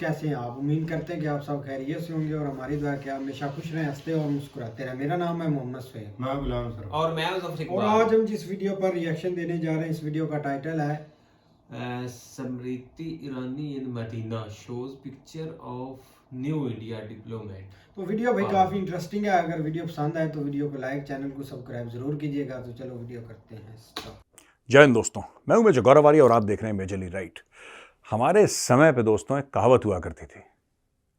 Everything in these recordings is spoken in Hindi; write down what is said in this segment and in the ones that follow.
कैसे हैं आप? उम्मीद करते हैं कि आप सब खैरियत से होंगे और हमारी दुआ कि आप हमेशा खुश रहें, हंसते और मुस्कुराते रहें। मेरा नाम है मोहम्मद सैयद। मैं गुलाम सर। और मैं ज़फ़र और इकबाल। आज हम जिस वीडियो पर रिएक्शन देने जा रहे हैं, इस वीडियो का टाइटल है Smriti Irani in Medina shows picture of new India diplomat. तो वीडियो भाई हाँ। काफ़ी इंटरेस्टिंग है। अगर वीडियो पसंद आए तो वीडियो को लाइक, चैनल को सब्सक्राइब जरूर कीजिएगा। तो चलो वीडियो करते हैं स्टार्ट। जय हिंद दोस्तों, मैं हूं मेजर गौरव आर्य और आप देख रहे हैं मेजरली राइट। हमारे समय पे दोस्तों एक कहावत हुआ करती थी,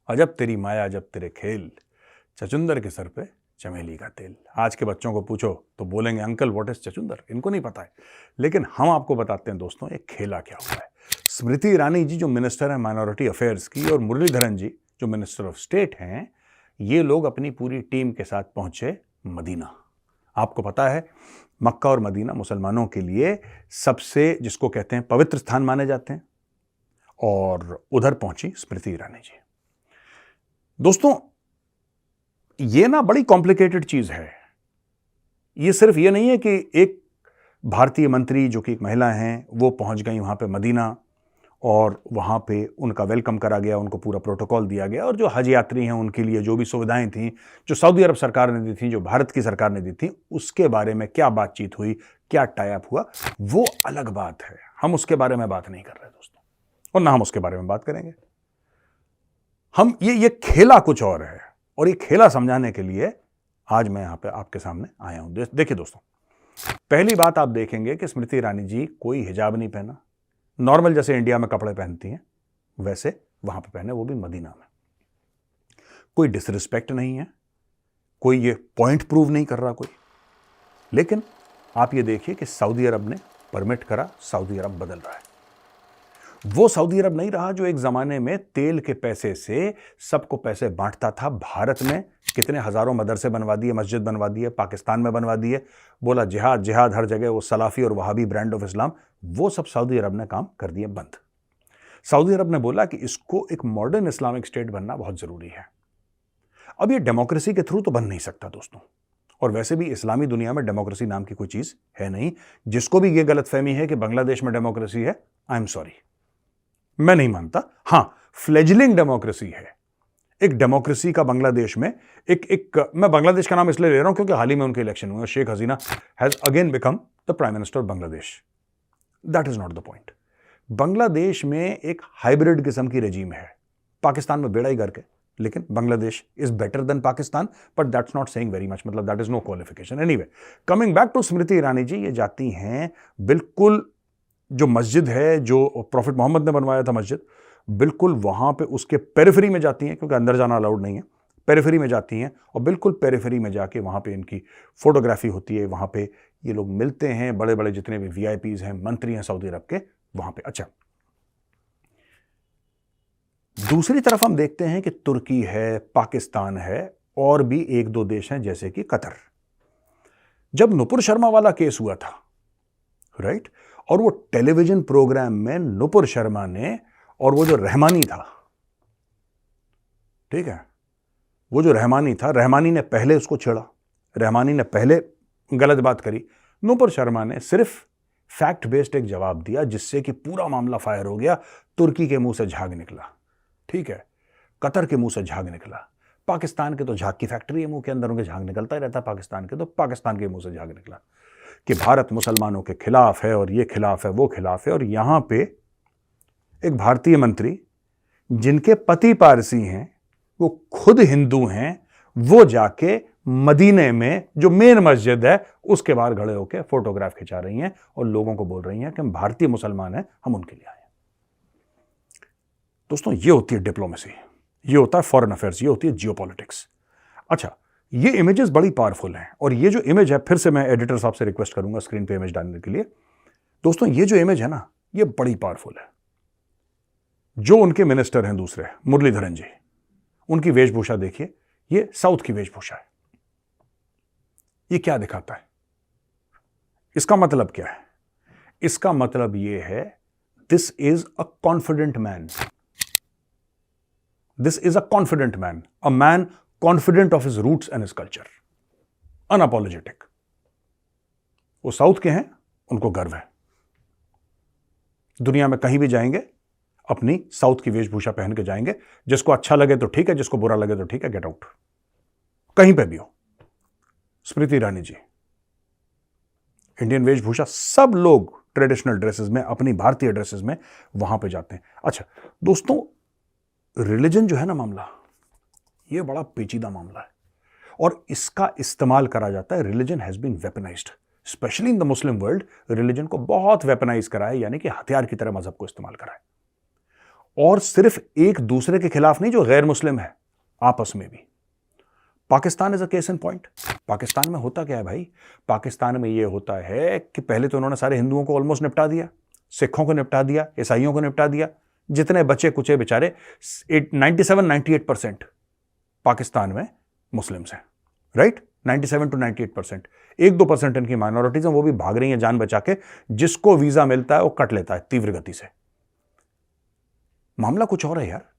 अजब तेरी माया अजब तेरे खेल, चचुंदर के सर पे चमेली का तेल। आज के बच्चों को पूछो तो बोलेंगे अंकल व्हाट इज चचुंदर, इनको नहीं पता है। लेकिन हम आपको बताते हैं दोस्तों ये खेला क्या हुआ है। स्मृति ईरानी जी जो मिनिस्टर हैं माइनॉरिटी अफेयर्स की, और मुरलीधरन जी जो मिनिस्टर ऑफ स्टेट हैं, ये लोग अपनी पूरी टीम के साथ पहुंचे मदीना। आपको पता है मक्का और मदीना मुसलमानों के लिए सबसे जिसको कहते हैं पवित्र स्थान माने जाते हैं, और उधर पहुंची स्मृति ईरानी जी। दोस्तों ये ना बड़ी कॉम्प्लिकेटेड चीज है। ये सिर्फ ये नहीं है कि एक भारतीय मंत्री जो कि एक महिला हैं वो पहुंच गई वहां पे मदीना, और वहां पे उनका वेलकम करा गया, उनको पूरा प्रोटोकॉल दिया गया, और जो हज यात्री हैं उनके लिए जो भी सुविधाएं थी, जो सऊदी अरब सरकार ने दी थी, जो भारत की सरकार ने दी थी, उसके बारे में क्या बातचीत हुई, क्या टाई अप हुआ, वो अलग बात है। हम उसके बारे में बात नहीं कर रहे दोस्तों, और ना हम उसके बारे में बात करेंगे। हम ये खेला कुछ और है, और ये खेला समझाने के लिए आज मैं यहां पे आपके सामने आया हूं। देखिए दोस्तों, पहली बात आप देखेंगे कि स्मृति ईरानी जी कोई हिजाब नहीं पहना, नॉर्मल जैसे इंडिया में कपड़े पहनती हैं वैसे वहां पे पहने, वो भी मदीना में। कोई डिसरिस्पेक्ट नहीं है, कोई ये पॉइंट प्रूव नहीं कर रहा कोई। लेकिन आप ये देखिए कि सऊदी अरब ने परमिट करा, सऊदी अरब बदल रहा है। वो सऊदी अरब नहीं रहा जो एक जमाने में तेल के पैसे से सबको पैसे बांटता था। भारत में कितने हजारों मदरसे बनवा दिए, मस्जिद बनवा दिए, पाकिस्तान में बनवा दिए, बोला जिहाद जिहाद हर जगह, वो सलाफी और वहाबी ब्रांड ऑफ इस्लाम, वो सब सऊदी अरब ने काम कर दिए बंद। सऊदी अरब ने बोला कि इसको एक मॉडर्न इस्लामिक स्टेट बनना बहुत जरूरी है। अब ये डेमोक्रेसी के थ्रू तो बन नहीं सकता दोस्तों, और वैसे भी इस्लामी दुनिया में डेमोक्रेसी नाम की कोई चीज है नहीं। जिसको भी ये गलतफहमी है कि बांग्लादेश में डेमोक्रेसी है, आई एम सॉरी, मैं नहीं मानता। हां, फ्लेजलिंग डेमोक्रेसी है। एक डेमोक्रेसी का बांग्लादेश में मैं बांग्लादेश का नाम इसलिए ले रहा हूं क्योंकि हाल ही में उनके इलेक्शन हुए, Sheikh Hasina has again become the prime minister of Bangladesh. That is not the point. Bangladesh में एक हाइब्रिड किस्म की रेजीम है, पाकिस्तान में बेड़ा ही करके, लेकिन Bangladesh is better than Pakistan, but that's not saying very much, मतलब that is no qualification. Anyway, coming back to Smriti Irani ji, ये जाती हैं बिल्कुल जो मस्जिद है जो प्रॉफिट मोहम्मद ने बनवाया था मस्जिद, बिल्कुल वहां पे उसके पेरिफेरी में जाती हैं, क्योंकि अंदर जाना अलाउड नहीं है। पेरिफेरी में जाती हैं, और बिल्कुल पेरिफेरी में जाके वहां पे इनकी फोटोग्राफी होती है। वहां पे ये लोग मिलते हैं, बड़े बड़े जितने भी वीआईपीज हैं, मंत्री हैं सऊदी अरब के, वहां पे। अच्छा, दूसरी तरफ हम देखते हैं कि तुर्की है, पाकिस्तान है, और भी एक दो देश हैं जैसे कि कतर। जब नुपुर शर्मा वाला केस हुआ था, राइट, और वो टेलीविजन प्रोग्राम में नुपुर शर्मा ने, और वो जो रहमानी था, ठीक है, वो जो रहमानी था, रहमानी ने पहले उसको छेड़ा, रहमानी ने पहले गलत बात करी। नुपुर शर्मा ने सिर्फ फैक्ट बेस्ड एक जवाब दिया, जिससे कि पूरा मामला फायर हो गया। तुर्की के मुंह से झाग निकला, ठीक है, कतर के मुंह से झाग निकला, पाकिस्तान के तो झाग की फैक्ट्री है, मुंह के अंदर उनके झाग निकलता ही रहता है पाकिस्तान के, तो पाकिस्तान के मुंह से झाग निकला कि भारत मुसलमानों के खिलाफ है, और ये खिलाफ है, वो खिलाफ है। और यहां पे एक भारतीय मंत्री जिनके पति पारसी हैं, वो खुद हिंदू हैं, वो जाके मदीने में जो मेन मस्जिद है उसके बाहर खड़े होकर फोटोग्राफ खिंचा रही हैं, और लोगों को बोल रही हैं कि हम भारतीय मुसलमान हैं, हम उनके लिए आए हैं। दोस्तों ये होती है डिप्लोमेसी, ये होता है फॉरेन अफेयर्स, ये होती है जियोपॉलिटिक्स। अच्छा, ये इमेजेस बड़ी पावरफुल हैं, और ये जो इमेज है, फिर से मैं एडिटर साहब से रिक्वेस्ट करूंगा स्क्रीन पे इमेज डालने के लिए। दोस्तों ये जो इमेज है ना, ये बड़ी पावरफुल है। जो उनके मिनिस्टर हैं दूसरे, मुरलीधरन जी, उनकी वेशभूषा देखिए, ये साउथ की वेशभूषा है। ये क्या दिखाता है? इसका मतलब क्या है? इसका मतलब यह है, this is a confident man, this is a confident man, a man confident of his roots and his culture, unapologetic. वो साउथ के हैं, उनको गर्व है। दुनिया में कहीं भी जाएंगे, अपनी साउथ की वेशभूषा पहन के जाएंगे। जिसको अच्छा लगे तो ठीक है, जिसको बुरा लगे तो ठीक है, गेट आउट। कहीं पे भी हो। स्मृति ईरानी जी, इंडियन वेशभूषा, सब लोग ट्रेडिशनल ड्रेसेस में, अपनी भारतीय ड्रेसेस में वहां पे जाते हैं। अच्छा दोस्तों, रिलीजन जो है ना मामला, ये बड़ा पेचीदा मामला है और इसका इस्तेमाल करा जाता है। Religion has been weaponized, specially in the Muslim world. Religion को बहुत वेपनाइज करा है, यानी कि हथियार की तरह मजहब को इस्तेमाल करा है। और सिर्फ एक दूसरे के खिलाफ नहीं, जो गैर मुस्लिम है आपस में भी। Pakistan is a case in point. Pakistan में होता क्या है भाई? पाकिस्तान में यह होता है कि पहले तो उन्होंने सारे हिंदुओं को ऑलमोस्ट निपटा दिया, सिखों को निपटा दिया, ईसाइयों को निपटा दिया। जितने बचे कुचे बेचारे 97-98% पाकिस्तान में मुस्लिम्स हैं, राइट? 97 to 98%। 1-2% इनकी माइनॉरिटीज हैं, वो भी भाग रही हैं जान बचा के। जिसको वीजा मिलता है वो कट लेता है तीव्र गति से। मामला कुछ और है यार।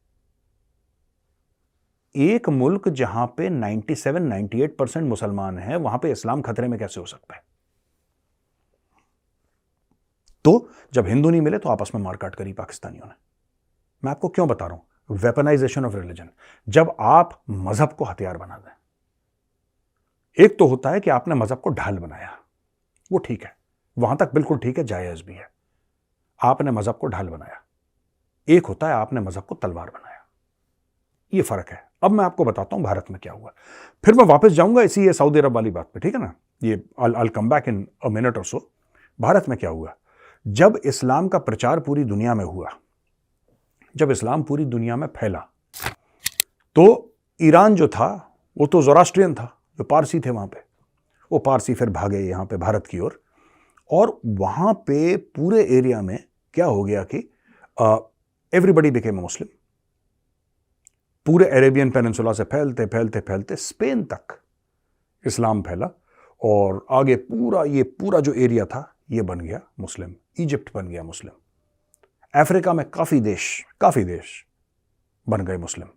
एक मुल्क जहां पे 97-98% मुसलमान हैं, वहां पे इस्लाम खतरे में कैसे हो सकता है? तो जब हिंदू नहीं मिले तो आपस में मारकाट करी पाकिस्तानियों ने। मैं आपको क्यों बता रहा हूं? Weaponisation of religion. जब आप मजहब को हथियार बना दें, एक तो होता है कि आपने मजहब को ढाल बनाया, वो ठीक है, वहां तक बिल्कुल ठीक है, जायज भी है, आपने मजहब को ढाल बनाया। एक होता है आपने मजहब को तलवार बनाया। ये फर्क है। अब मैं आपको बताता हूं भारत में क्या हुआ, फिर मैं वापस जाऊंगा इसी ये सऊदी अरब वाली बात पे, ठीक है ना? ये I'll come back in a minute or so। Bharat में क्या हुआ? जब इस्लाम का प्रचार पूरी दुनिया में हुआ, जब इस्लाम पूरी दुनिया में फैला, तो ईरान जो था वो तो ज़ोरास्ट्रियन था, जो पारसी थे वहां पे, वो पारसी फिर भागे यहां पे भारत की ओर। और वहां पे पूरे एरिया में क्या हो गया कि एवरीबडी बिकेम मुस्लिम। पूरे अरेबियन पेनिनसुला से फैलते फैलते फैलते स्पेन तक इस्लाम फैला और आगे पूरा जो एरिया था ये बन गया मुस्लिम। इजिप्ट बन गया मुस्लिम। अफ्रीका में काफी देश बन गए मुस्लिम।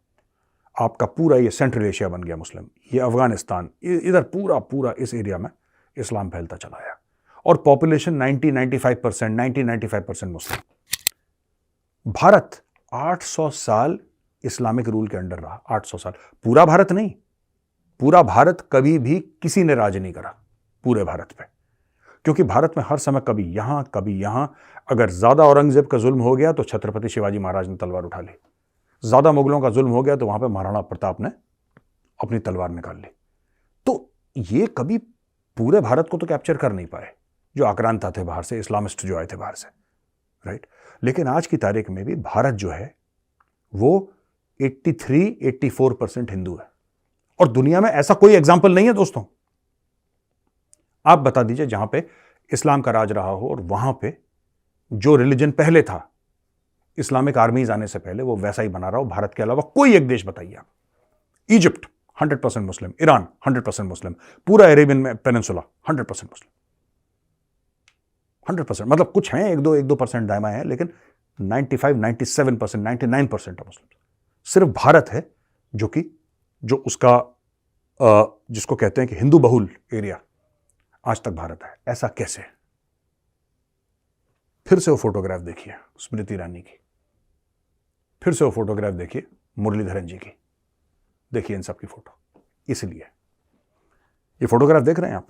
आपका पूरा ये सेंट्रल एशिया बन गया मुस्लिम। ये अफगानिस्तान, इधर पूरा इस एरिया में इस्लाम फैलता चला आया और पॉपुलेशन 90-95% मुस्लिम। भारत 800 साल इस्लामिक रूल के अंडर रहा। 800 साल। पूरा भारत नहीं, पूरा भारत कभी भी किसी ने राज नहीं करा पूरे भारत पे, क्योंकि भारत में हर समय कभी यहां अगर ज्यादा औरंगजेब का जुल्म हो गया तो छत्रपति शिवाजी महाराज ने तलवार उठा ली। ज्यादा मुगलों का जुल्म हो गया तो वहां पे महाराणा प्रताप ने अपनी तलवार निकाल ली। तो ये कभी पूरे भारत को तो कैप्चर कर नहीं पाए जो आक्रांता थे बाहर से, इस्लामिस्ट जो आए थे बाहर से, राइट? लेकिन आज की तारीख में भी भारत जो है वो 83-84% हिंदू है और दुनिया में ऐसा कोई एग्जाम्पल नहीं है दोस्तों। आप बता दीजिए जहां पे इस्लाम का राज रहा हो और वहां पे जो रिलीजन पहले था, इस्लामिक आर्मीज आने से पहले, वो वैसा ही बना रहा हो। भारत के अलावा कोई एक देश बताइए आप। इजिप्ट 100% मुस्लिम, ईरान 100% मुस्लिम, पूरा अरेबियन में पेनिनसुला 100% मुस्लिम। 100%, मतलब कुछ हैं 1-2% दायमा है, लेकिन 95-97%, 99% मुस्लिम। सिर्फ भारत है जो उसका जिसको कहते हैं कि हिंदू बहुल एरिया आज तक भारत है। ऐसा कैसे? फिर से वो फोटोग्राफ देखिए स्मृति ईरानी की, फिर से वो फोटोग्राफ देखिए मुरलीधरन जी की, देखिए इन सब की फोटो। इसलिए ये फोटोग्राफ देख रहे हैं आप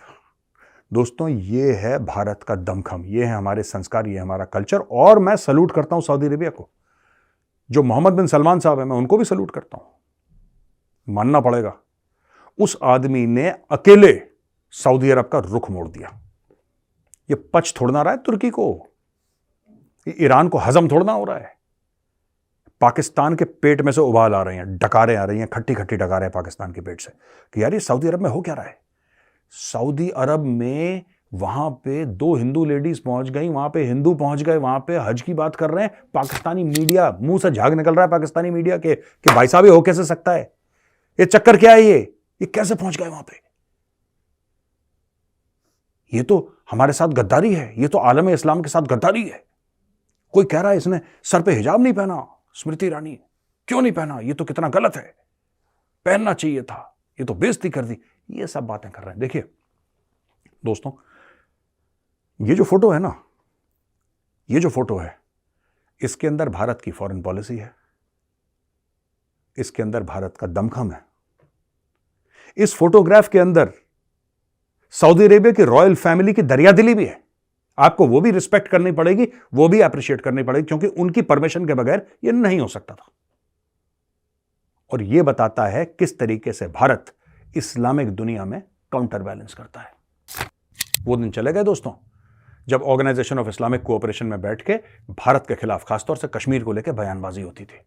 दोस्तों, ये है भारत का दमखम, ये है हमारे संस्कार, ये है हमारा कल्चर। और मैं सल्यूट करता हूं सऊदी अरेबिया को। जो मोहम्मद बिन सलमान साहब है, मैं उनको भी सल्यूट करता हूं। मानना पड़ेगा, उस आदमी ने अकेले सऊदी अरब का रुख मोड़ दिया। ये पच थोड़ना रहा है तुर्की को, ईरान को हजम थोड़ना हो रहा है। पाकिस्तान के पेट में से उबाल आ रहे हैं, डकारें आ रही हैं, खट्टी खट्टी डकारें पाकिस्तान के पेट से कि यार ये सऊदी अरब में हो क्या रहा है। सऊदी अरब में वहां पे 2 हिंदू लेडीज पहुंच गई, वहां पे हिंदू पहुंच गए, वहां पे हज की बात कर रहे हैं। पाकिस्तानी मीडिया, मुंह से झाग निकल रहा है पाकिस्तानी मीडिया के कि भाई साहब ये हो कैसे सकता है, ये चक्कर क्या है, ये कैसे पहुंच गए वहां पे। ये तो हमारे साथ गद्दारी है, ये तो आलम इस्लाम के साथ गद्दारी है। कोई कह रहा है इसने सर पे हिजाब नहीं पहना, स्मृति ईरानी क्यों नहीं पहना, ये तो कितना गलत है, पहनना चाहिए था, ये तो बेइज्जती कर दी। ये सब बातें कर रहे हैं। देखिए दोस्तों, ये जो फोटो है ना, ये जो फोटो है, इसके अंदर भारत की फॉरेन पॉलिसी है, इसके अंदर भारत का दमखम है। इस फोटोग्राफ के अंदर सऊदी अरेबिया की रॉयल फैमिली की दरियादिली भी है। आपको वो भी रिस्पेक्ट करनी पड़ेगी, वो भी अप्रिशिएट करनी पड़ेगी, क्योंकि उनकी परमिशन के बगैर ये नहीं हो सकता था। और यह बताता है किस तरीके से भारत इस्लामिक दुनिया में काउंटर बैलेंस करता है। वो दिन चले गए दोस्तों जब ऑर्गेनाइजेशन ऑफ इस्लामिक कोऑपरेशन में बैठ के भारत के खिलाफ, खासतौर से कश्मीर को लेकर बयानबाजी होती थी।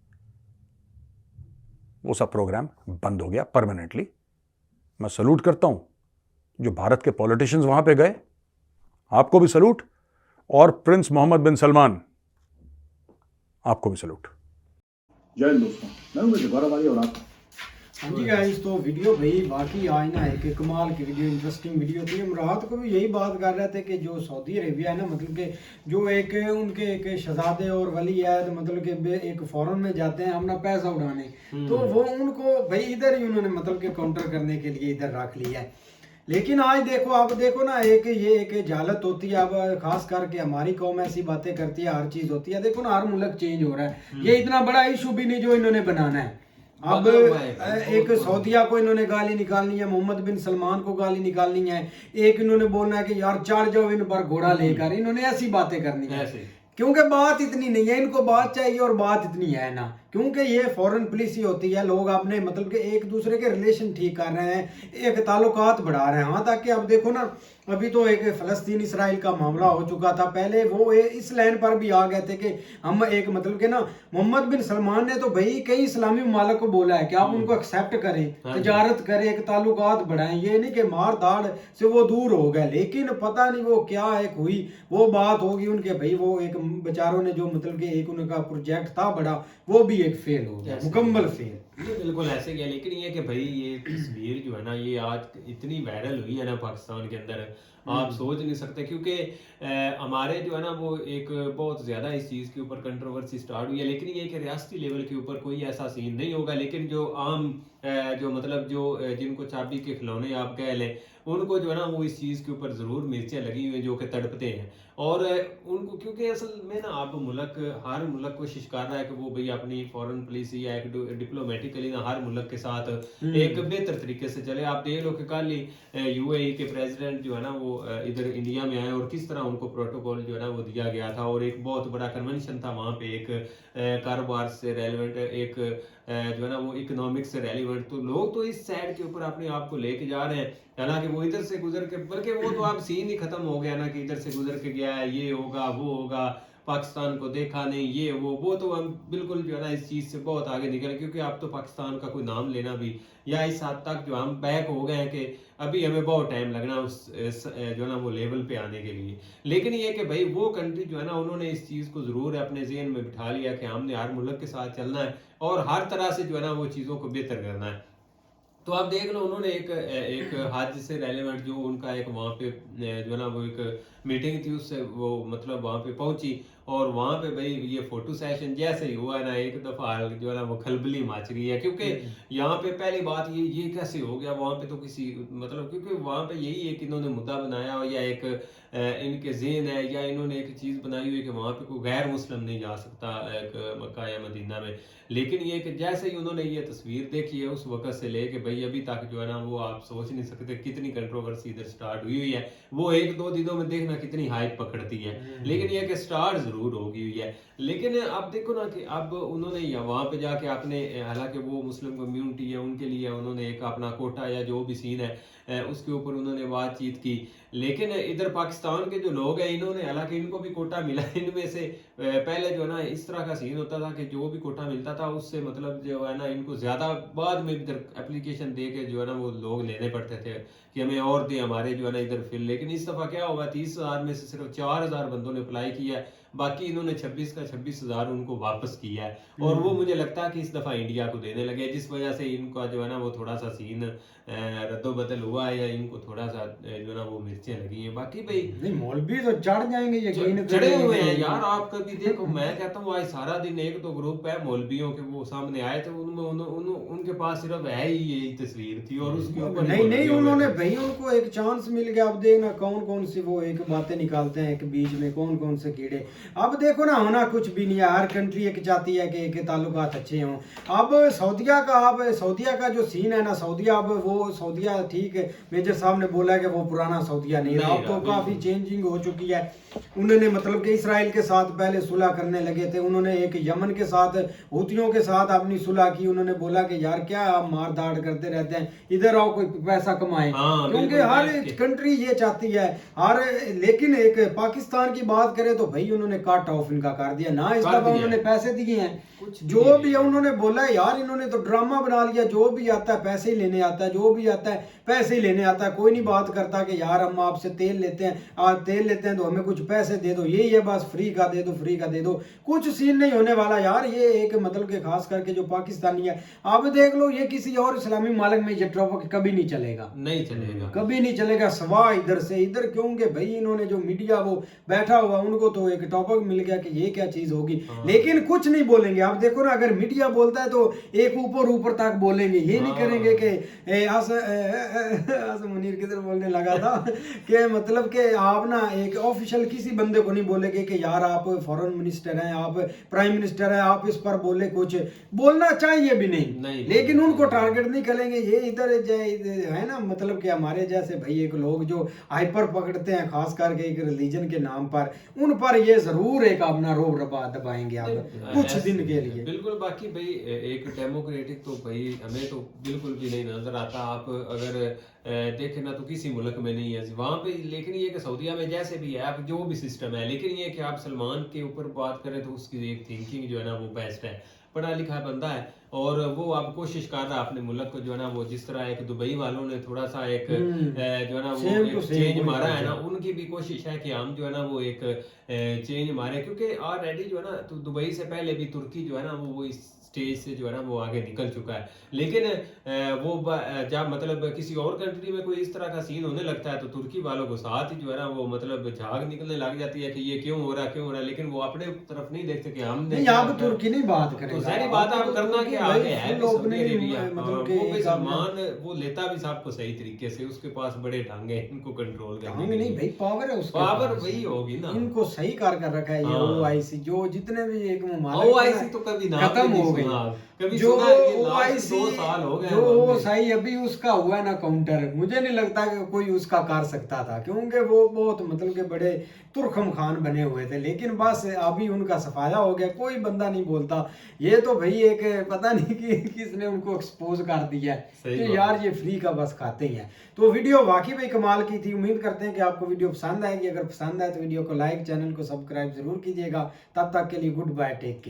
वो सब प्रोग्राम बंद हो गया परमानेंटली। मैं सलूट करता हूं जो भारत के पॉलिटिशियंस वहां पे गए, आपको भी सलूट, और प्रिंस मोहम्मद बिन सलमान, आपको भी सलूट। जय हिंद दोस्तों, मैं हूं विजय गौरव और आप। हाँ जी गाइस, तो वीडियो भाई बाकी आज ना एक कमाल की वीडियो, इंटरेस्टिंग वीडियो थी। हम रात को भी यही बात कर रहे थे कि जो सऊदी अरेबिया है ना, मतलब कि जो एक उनके एक शहजादे और वली है, मतलब कि एक फॉरेन में जाते हैं अपना पैसा उड़ाने, तो वो उनको भाई इधर ही उन्होंने मतलब कि काउंटर करने के लिए इधर रख लिया है। लेकिन आज देखो, आप देखो ना, एक जालत होती है। अब खास करके हमारी कौम ऐसी बातें करती है, हर चीज होती है। देखो ना, हर मुल्क चेंज हो रहा है। ये इतना बड़ा इशू भी नहीं जो इन्होंने बनाना है। अब एक सऊदिया को इन्होंने गाली निकालनी है, मोहम्मद बिन सलमान को गाली निकालनी है, एक इन्होंने बोलना है कि यार चढ़ जाओ इन पर घोड़ा लेकर, इन्होंने ऐसी बातें करनी है। क्योंकि बात इतनी नहीं है, इनको बात चाहिए और बात इतनी है ना, क्योंकि ये फॉरेन पॉलिसी होती है। लोग अपने मतलब कि एक दूसरे के रिलेशन ठीक कर रहे हैं, एक ताल्लुकात बढ़ा रहे हैं। हाँ, ताकि अब देखो ना, अभी तो एक फ़लस्तीन इसराइल का मामला हो चुका था, पहले वो इस लाइन पर भी आ गए थे कि हम एक मतलब कि ना, मोहम्मद बिन सलमान ने तो भाई कई इस्लामी ममालिक को बोला है कि आप उनको एक्सेप्ट करें, तजारत करें, एक ताल्लुकात बढ़ाएं। ये नहीं कि मार धाड़ से वो दूर हो गए, लेकिन पता नहीं वो क्या एक हुई, वो बात होगी उनके भाई, वो एक बेचारों ने जो मतलब कि एक उनका प्रोजेक्ट था बड़ा, वो भी एक फेल हो गया, मुकम्मल फेल। बिल्कुल ऐसे गया। लेकिन ये कि भाई ये तस्वीर जो है ना, ये आज इतनी वायरल हुई है ना पाकिस्तान के अंदर, आप सोच नहीं सकते। क्योंकि हमारे जो है ना वो एक बहुत ज़्यादा इस चीज़ के ऊपर कंट्रोवर्सी स्टार्ट हुई है। लेकिन ये कि रियासती लेवल के ऊपर कोई ऐसा सीन नहीं होगा। लेकिन जो आम जो मतलब जो जिनको चाबी के खिलौने आप कह लें, उनको जो है ना वो इस चीज़ के ऊपर ज़रूर मिर्चें लगी हुई हैं, जो कि तड़पते हैं। और उनको, क्योंकि असल में ना अब हर मुल्क कोशिश कर रहा है कि वो भाई अपनी फॉरेन पॉलिसी या एक डिप्लोमेटिकली ना हर मुल्क के साथ एक बेहतर तरीके से चले। आप देख लो कि कल ही यूएई के प्रेसिडेंट जो है ना वो इधर इंडिया में आए और किस तरह उनको प्रोटोकॉल जो है ना वो दिया गया था, और एक बहुत बड़ा कन्वेंशन था वहाँ पे, एक कारोबार से रेलिवेंट, एक जो है ना वो इकोनॉमिक्स से रेलिवेंट। तो लोग तो इस साइड के ऊपर अपने आप को लेके जा रहे हैं, हालांकि वो इधर से गुजर के, बल्कि वो तो अब सीन ही खत्म हो गया ना कि इधर से गुजर के गया है, ये होगा वो होगा, पाकिस्तान को देखा नहीं, ये वो तो हम बिल्कुल जो है ना इस चीज़ से बहुत आगे निकले। क्योंकि अब तो पाकिस्तान का कोई नाम लेना भी, या इस हद तक जो हम बैक हो गए हैं कि अभी हमें बहुत टाइम लगना उस जो है ना वो लेवल पे आने के लिए। लेकिन ये कि भाई वो कंट्री जो है ना, उन्होंने इस चीज़ को ज़रूर अपने ज़हन में बिठा लिया कि हमने हर मुल्क के साथ चलना है और हर तरह से जो है ना वो चीज़ों को बेहतर करना है। तो आप देख लो, उन्होंने एक हज से रेलेवेंट जो उनका एक वहाँ पे जो है ना वो एक मीटिंग थी, उससे वो मतलब वहाँ पे पहुंची, और वहाँ पे भाई ये फोटो सेशन जैसे ही हुआ ना, एक दफ़ा जो है ना वो खलबली मच रही है। क्योंकि यहाँ पे पहली बात ये कैसे हो गया वहाँ पे, तो किसी मतलब, क्योंकि वहाँ पे यही है कि इन्होंने मुद्दा बनाया हो, या एक इनके ज़हन है, या इन्होंने एक चीज़ बनाई हुई कि वहाँ पे कोई गैर मुस्लिम नहीं जा सकता एक मक्का या मदीना में। लेकिन ये कि जैसे ही उन्होंने ये तस्वीर देखी है, उस वक्त से लेके भाई अभी तक जो है ना वो आप सोच नहीं सकते कितनी कंट्रोवर्सी इधर स्टार्ट हुई है। वो एक दो दिनों में देखना कितनी हाइप पकड़ती है, लेकिन ये कि स्टार्ट जरूर होगी हुई है। लेकिन अब देखो ना कि अब उन्होंने वहाँ पे जाके अपने, हालांकि वो मुस्लिम कम्युनिटी है उनके लिए उन्होंने एक अपना कोटा या जो भी सीन है उसके ऊपर उन्होंने बातचीत की। लेकिन इधर पाकिस्तान के जो लोग हैं, इन्होंने, हालांकि इनको भी कोटा मिला, इनमें से पहले जो है ना इस तरह का सीन होता था कि जो भी कोटा मिलता था उससे मतलब जो है ना इनको ज़्यादा बाद में इधर एप्लीकेशन दे के जो है ना वो लोग लेने पड़ते थे कि हमें और दे हमारे जो है ना इधर फिल। लेकिन इस दफ़ा क्या हुआ, 30,000 में से सिर्फ 4,000 बंदों ने अप्लाई किया है, बाकी इन्होंने 26 का 26,000 उनको वापस किया है। और वो मुझे लगता है कि इस दफ़ा इंडिया को देने लगे, जिस वजह से इनका जो है ना वो थोड़ा सा सीन रद्दोबदल हुआ है, या इनको थोड़ा सा जो है ना वो मिर्चें लगी हैं। बाकी भाई नहीं, मौलवी तो चढ़ जाएंगे, यकीन चढ़े हुए हैं यार। आप कभी देखो, मैं कहता हूँ आज सारा दिन एक तो ग्रुप है मौलवियों के, वो सामने आए थे, उनमें उनके पास सिर्फ है ही यही तस्वीर थी, और उसके ऊपर नहीं उन्होंने भाई उनको एक चांस मिल गया। अब देखना कौन कौन सी वो एक बातें निकालते हैं एक बीच में, कौन कौन से कीड़े। अब देखो ना, होना कुछ भी नहीं है, हर कंट्री एक चाहती है कि ताल्लुकात अच्छे हों। अब सऊदिया का जो सीन है ना, सऊदिया अब वो सऊदिया ठीक है, मेजर साहब ने बोला है कि वो पुराना सऊदिया नहीं रहा, अब तो काफ़ी चेंजिंग हो चुकी है। उन्होंने मतलब कि इसराइल के साथ पहले सुलह करने लगे थे, उन्होंने एक यमन के साथ, हूतियों के साथ अपनी सुलह की। उन्होंने बोला कि यार क्या आप मार दाड़ करते रहते हैं, इधर आओ कोई पैसा कमाए, क्योंकि हर कंट्री ये चाहती है। लेकिन एक पाकिस्तान की बात करें तो भाई उन्होंने कट ऑफ इनका कर दिया ना, इस दफा उन्होंने पैसे दिए हैं, जो भी है उन्होंने बोला है यार, इन्होंने तो ड्रामा बना लिया, जो भी आता है पैसे ही लेने आता है, जो भी आता है पैसे ही लेने आता है। कोई नहीं बात करता कि यार हम आपसे तेल लेते हैं तो हमें कुछ पैसे दे दो, यही है बस, फ्री का दे दो। कुछ सीन नहीं होने वाला यार, ये एक मतलब के खास करके जो पाकिस्तानी है, आप देख लो, ये किसी और इस्लामी मालिक में ये टॉपिक कभी नहीं चलेगा, कभी नहीं चलेगा, सवा इधर से इधर। क्योंकि भाई इन्होंने जो मीडिया वो बैठा हुआ, उनको तो एक टॉपिक मिल गया कि ये क्या चीज होगी, लेकिन कुछ नहीं बोलेंगे। आप देखो ना, अगर मीडिया बोलता है तो एक ऊपर तक बोलेंगे, ये नहीं करेंगे कि मुनीर किधर बोलने लगा था कि मतलब कि आप ना एक ऑफिशियल किसी बंदे को नहीं बोलेंगे कि यार आप फॉरेन मिनिस्टर हैं, आप प्राइम मिनिस्टर हैं, आप इस पर बोले, कुछ बोलना चाहिए भी नहीं, लेकिन उनको टारगेट नहीं करेंगे। ये इधर है ना, मतलब कि हमारे जैसे भाई एक लोग जो हाइपर पकड़ते हैं, खास करके एक रिलीजन के नाम पर, उन पर ये जरूर एक अपना रोब रबा दबाएंगे आप कुछ दिन के लिए। बिल्कुल। बाकी भाई एक डेमोक्रेटिक तो भाई हमें तो बिल्कुल भी नहीं नजर आता। आप अगर देखें ना तो किसी मुल्क में नहीं है वहां पे, लेकिन ये कि सऊदीया में जैसे भी है, आप जो भी सिस्टम है, लेकिन ये कि आप सलमान के ऊपर बात करें तो उसकी एक थिंकिंग जो है ना वो बेस्ट है, पढ़ा लिखा बंदा है, और वो अब कोशिश कर रहा है अपने मुल्क को जो है ना वो, जिस तरह एक दुबई वालों ने थोड़ा सा एक जो है ना वो एक चेंज मारा है ना, उनकी भी कोशिश है कि हम जो है ना वो एक चेंज मारे, क्योंकि ऑलरेडी जो है ना तो दुबई से पहले भी तुर्की जो है ना वो इस स्टेज से जो है ना वो आगे निकल चुका है। लेकिन वो जब मतलब किसी और कंट्री में कोई इस तरह का सीन होने लगता है तो तुर्की वालों को साथ ही जो है ना वो मतलब झाग निकलने लग जाती है कि ये क्यों हो रहा है, लेकिन वो अपने तरफ नहीं देखते कि हमने आप तुर्की नहीं बात करें, तो सारी बात आप करना कि आगे है भी सऊदी अरेबिया, मतलब वो सलमान वो लेता भी सबको सही तरीके से, उसके पास बड़े ढंग है इनको कंट्रोल करने के। नहीं भाई, पावर है उसके पावर पास, वही होगी ना, इनको सही कर रखा है ये ओआईसी, जो जितने भी एक ओआईसी तो कभी नाम खत्म हो गई, कभी जो ओआईसी 2 साल हो गए, जो सही अभी उसका हुआ ना काउंटर, मुझे नहीं लगता कि कोई उसका कर सकता था, क्योंकि वो बहुत मतलब के बड़े तुर्खम खान बने हुए थे, लेकिन बस अभी उनका सफाया हो गया, कोई बंदा नहीं बोलता। ये तो भाई एक पता नहीं कि किसने उनको एक्सपोज कर दिया है कि यार ये फ्री का बस खाते ही हैं। तो वीडियो वाकई भाई कमाल की थी, उम्मीद करते हैं कि आपको वीडियो पसंद आएगी। अगर पसंद आए तो वीडियो को लाइक, चैनल को सब्सक्राइब जरूर कीजिएगा। तब तक के लिए गुड बाय, टेक केयर।